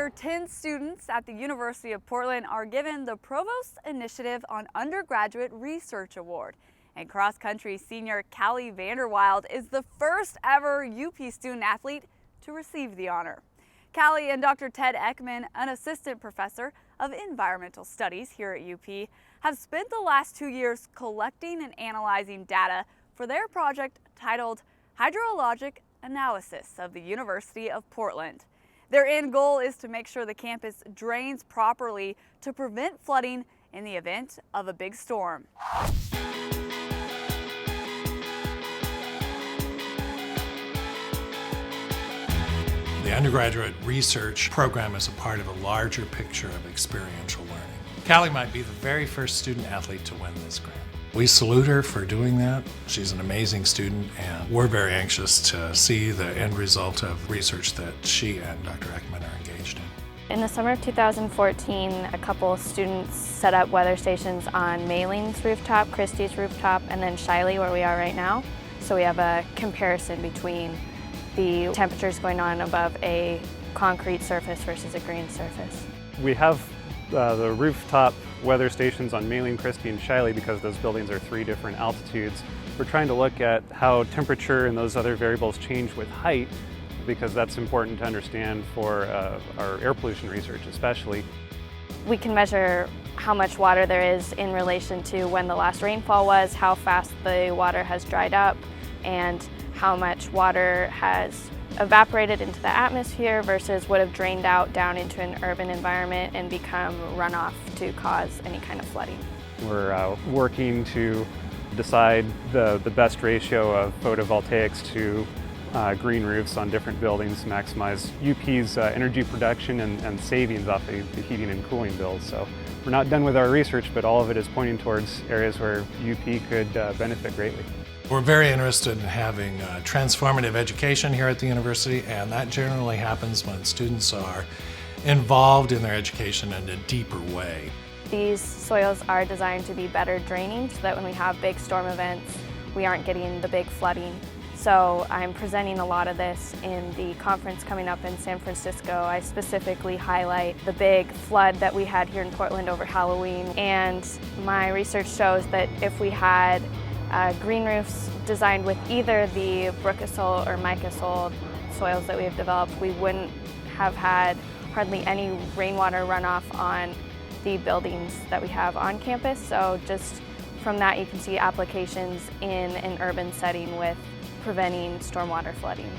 year, 10 students at the University of Portland are given the Provost Initiative on Undergraduate Research Award. And cross-country senior Calli Vanderwilde is the first ever UP student athlete to receive the honor. Calli and Dr. Ted Ekman, an assistant professor of environmental studies here at UP, have spent the last 2 years collecting and analyzing data for their project titled Hydrologic Analysis of the University of Portland. Their end goal is to make sure the campus drains properly to prevent flooding in the event of a big storm. The undergraduate research program is a part of a larger picture of experiential learning. Calli might be the very first student athlete to win this grant. We salute her for doing that. She's an amazing student, and we're very anxious to see the end result of research that she and Dr. Ekman are engaged in. In the summer of 2014, a couple of students set up weather stations on Mayling's rooftop, Christie's rooftop, and then Shiley, where we are right now. So we have a comparison between the temperatures going on above a concrete surface versus a green surface. We have the rooftop weather stations on Mayling, Christie, and Shiley because those buildings are 3 different altitudes. We're trying to look at how temperature and those other variables change with height, because that's important to understand for our air pollution research especially. We can measure how much water there is in relation to when the last rainfall was, how fast the water has dried up, and how much water has evaporated into the atmosphere versus would have drained out down into an urban environment and become runoff to cause any kind of flooding. We're working to decide the best ratio of photovoltaics to green roofs on different buildings to maximize UP's energy production and savings off the heating and cooling bills. So we're not done with our research, but all of it is pointing towards areas where UP could benefit greatly. We're very interested in having transformative education here at the university, and that generally happens when students are involved in their education in a deeper way. These soils are designed to be better draining so that when we have big storm events, we aren't getting the big flooding. So I'm presenting a lot of this in the conference coming up in San Francisco. I specifically highlight the big flood that we had here in Portland over Halloween, and my research shows that if we had green roofs designed with either the Brookisol or Micasol soils that we have developed, we wouldn't have had hardly any rainwater runoff on the buildings that we have on campus. So just from that you can see applications in an urban setting with preventing stormwater flooding.